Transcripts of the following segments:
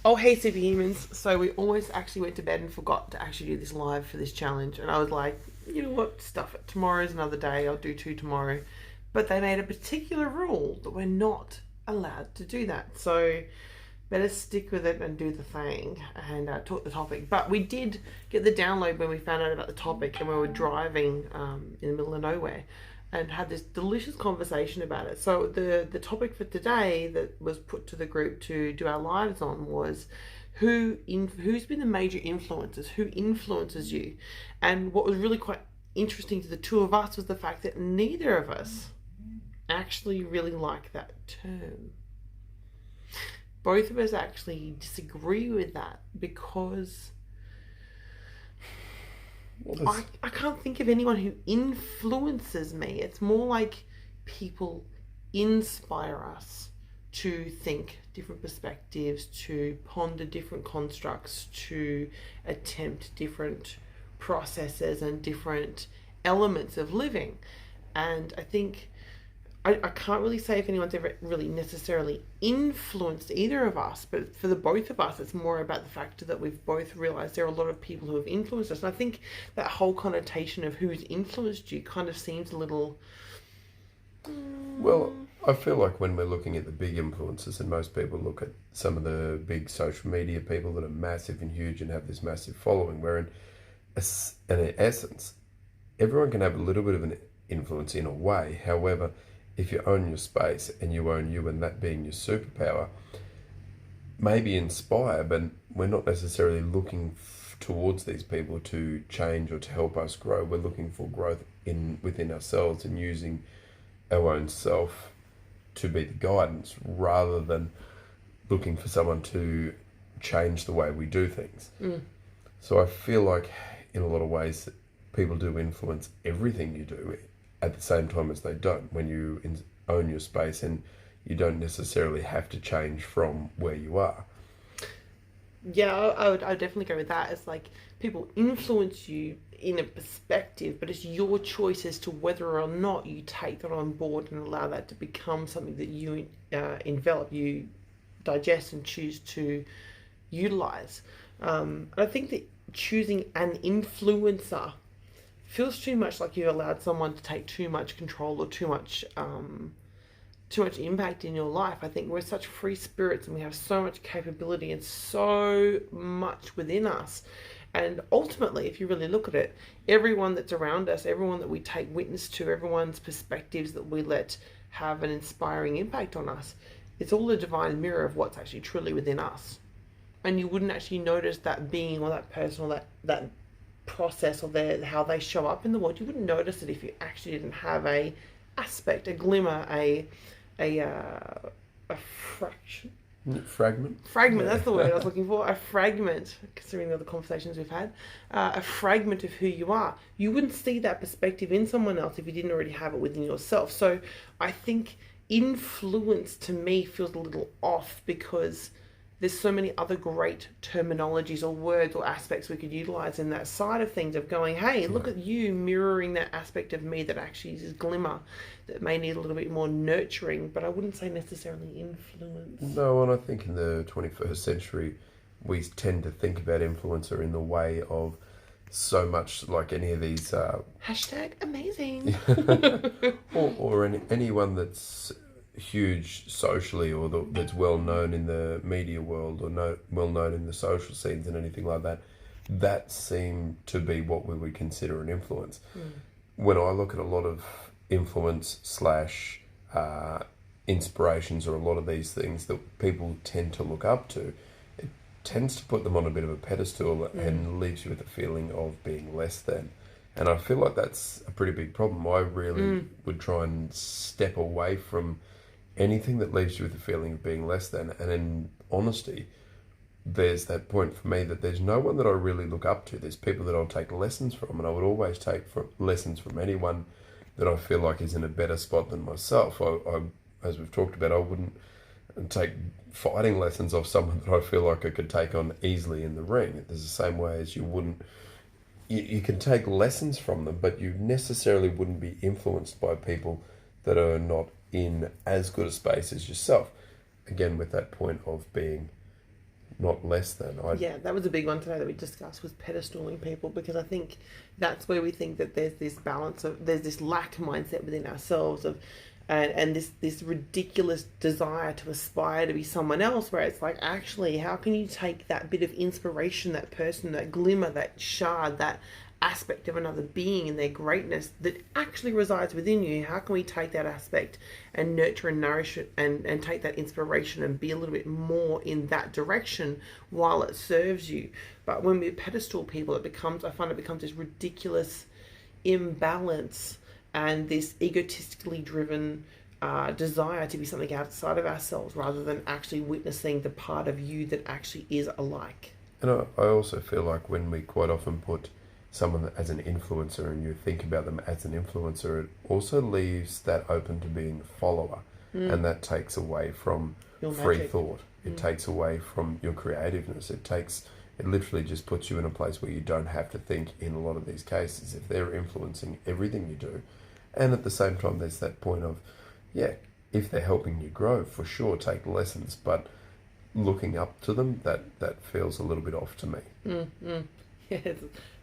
Oh, hey, superhumans. So we almost actually went to bed and forgot to actually do this live for this challenge. And I was like, you know what? Stuff it. Tomorrow's another day. I'll do two tomorrow. But they made a particular rule that we're not allowed to do that. So better stick with it and do the thing and talk the topic. But we did get the download when we found out about the topic and we were driving in the middle of nowhere and had this delicious conversation about it. So the topic for today that was put to the group to do our lives on was who's been the major influences, who influences you. And what was really quite interesting to the two of us was the fact that neither of us actually really like that term. Both of us actually disagree with that because I can't think of anyone who influences me. It's more like people inspire us to think different perspectives, to ponder different constructs, to attempt different processes and different elements of living. And I think I can't really say if anyone's ever really necessarily influenced either of us, but for the both of us, it's more about the fact that we've both realised there are a lot of people who have influenced us. And I think that whole connotation of who's influenced you kind of seems a little... Well, I feel like when we're looking at the big influences, and most people look at some of the big social media people that are massive and huge and have this massive following, where in essence, everyone can have a little bit of an influence in a way. However, if you own your space and you own you, and that being your superpower, maybe inspire, but we're not necessarily looking towards these people to change or to help us grow. We're looking for growth within ourselves and using our own self to be the guidance rather than looking for someone to change the way we do things. So I feel like in a lot of ways people do influence everything you do at the same time as they don't. When you own your space, and you don't necessarily have to change from where you are. Yeah, I would definitely go with that. It's like people influence you in a perspective, but it's your choice as to whether or not you take that on board and allow that to become something that you envelop, you digest and choose to utilize. And I think that choosing an influencer feels too much like you've allowed someone to take too much control or too much impact in your life. I think we're such free spirits and we have so much capability and so much within us. And ultimately, if you really look at it, everyone that's around us, everyone that we take witness to, everyone's perspectives that we let have an inspiring impact on us, it's all a divine mirror of what's actually truly within us. And you wouldn't actually notice that being or that person or that process or how they show up in the world. You wouldn't notice it if you actually didn't have a aspect, a glimmer, a fraction. Fragment? Fragment, that's the word I was looking for. A fragment, considering the other conversations we've had. A fragment of who you are. You wouldn't see that perspective in someone else if you didn't already have it within yourself. So I think influence to me feels a little off because there's so many other great terminologies or words or aspects we could utilize in that side of things of going, hey, look at you mirroring that aspect of me that actually is glimmer, that may need a little bit more nurturing, but I wouldn't say necessarily influence. No, and I think in the 21st century, we tend to think about influencer in the way of so much like any of these... Hashtag amazing. or anyone that's huge socially, or that's well known in the media world, or well known in the social scenes and anything like that, that seem to be what we would consider an influence. When I look at a lot of influence slash inspirations, or a lot of these things that people tend to look up to, it tends to put them on a bit of a pedestal and leaves you with a feeling of being less than. And I feel like that's a pretty big problem. I really would try and step away from anything that leaves you with a feeling of being less than. And in honesty, there's that point for me that there's no one that I really look up to. There's people that I'll take lessons from, and I would always take lessons from anyone that I feel like is in a better spot than myself. I as we've talked about, I wouldn't take fighting lessons off someone that I feel like I could take on easily in the ring. There's the same way as you wouldn't... You can take lessons from them, but you necessarily wouldn't be influenced by people that are not in as good a space as yourself. Again, with that point of being not less than. Yeah, that was a big one today that we discussed, was pedestaling people, because I think that's where we think that there's this there's this lack mindset within ourselves of, and this ridiculous desire to aspire to be someone else, where it's like, actually, how can you take that bit of inspiration, that person, that glimmer, that shard, that aspect of another being and their greatness that actually resides within you? How can we take that aspect and nurture and nourish it, and take that inspiration and be a little bit more in that direction while it serves you? But when we pedestal people, I find it becomes this ridiculous imbalance and this egotistically driven desire to be something outside of ourselves, rather than actually witnessing the part of you that actually is alike. And I also feel like when we quite often put someone as an influencer and you think about them as an influencer, it also leaves that open to being a follower. And that takes away from Your free magic. thought. It takes away from your creativeness. It literally just puts you in a place where you don't have to think in a lot of these cases, if they're influencing everything you do. And at the same time, there's that point of, yeah, if they're helping you grow, for sure, take lessons, but looking up to them, that feels a little bit off to me. Yes,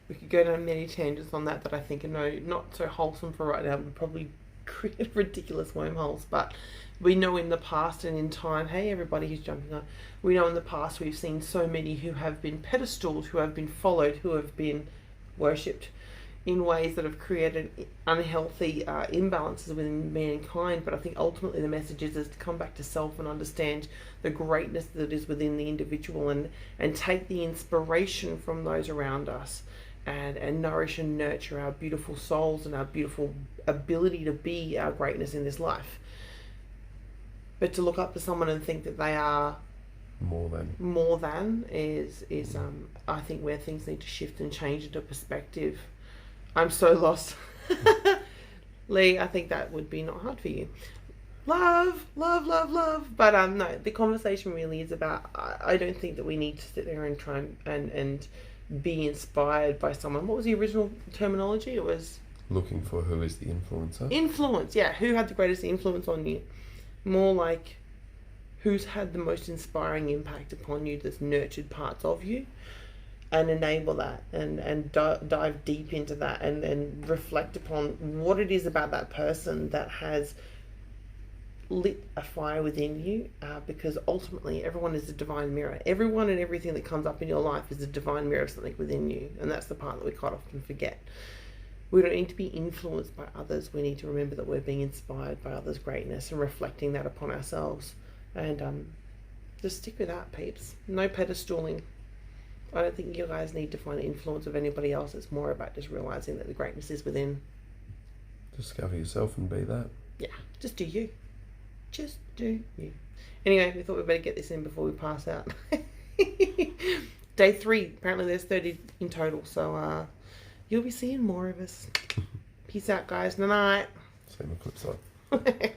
we could go down many tangents on that I think are not so wholesome for right now. We'd probably create ridiculous wormholes, but we know in the past and in time, hey, everybody who's jumping on, we know in the past we've seen so many who have been pedestaled, who have been followed, who have been worshipped in ways that have created unhealthy imbalances within mankind. But I think ultimately the message is to come back to self and understand the greatness that is within the individual, and take the inspiration from those around us, and nourish and nurture our beautiful souls and our beautiful ability to be our greatness in this life. But to look up to someone and think that they are more than is I think where things need to shift and change into perspective. I'm so lost. Lee, I think that would be not hard for you. Love. But no, the conversation really is about, I don't think that we need to sit there and try and be inspired by someone. What was the original terminology? It was Looking for who is the influencer. Influence, yeah. Who had the greatest influence on you? More like, who's had the most inspiring impact upon you, that's nurtured parts of you, and enable that, and dive deep into that, and reflect upon what it is about that person that has lit a fire within you, because ultimately everyone is a divine mirror. Everyone and everything that comes up in your life is a divine mirror of something within you, and that's the part that we quite often forget. We don't need to be influenced by others. We need to remember that we're being inspired by others' greatness and reflecting that upon ourselves. And just stick with that, peeps. No pedestaling. I don't think you guys need to find the influence of anybody else. It's more about just realizing that the greatness is within. Discover yourself and be that. Yeah, just do you. Just do you. Anyway, we thought we'd better get this in before we pass out. Day 3. Apparently there's 30 in total. So you'll be seeing more of us. Peace out, guys. Night. Same flip side.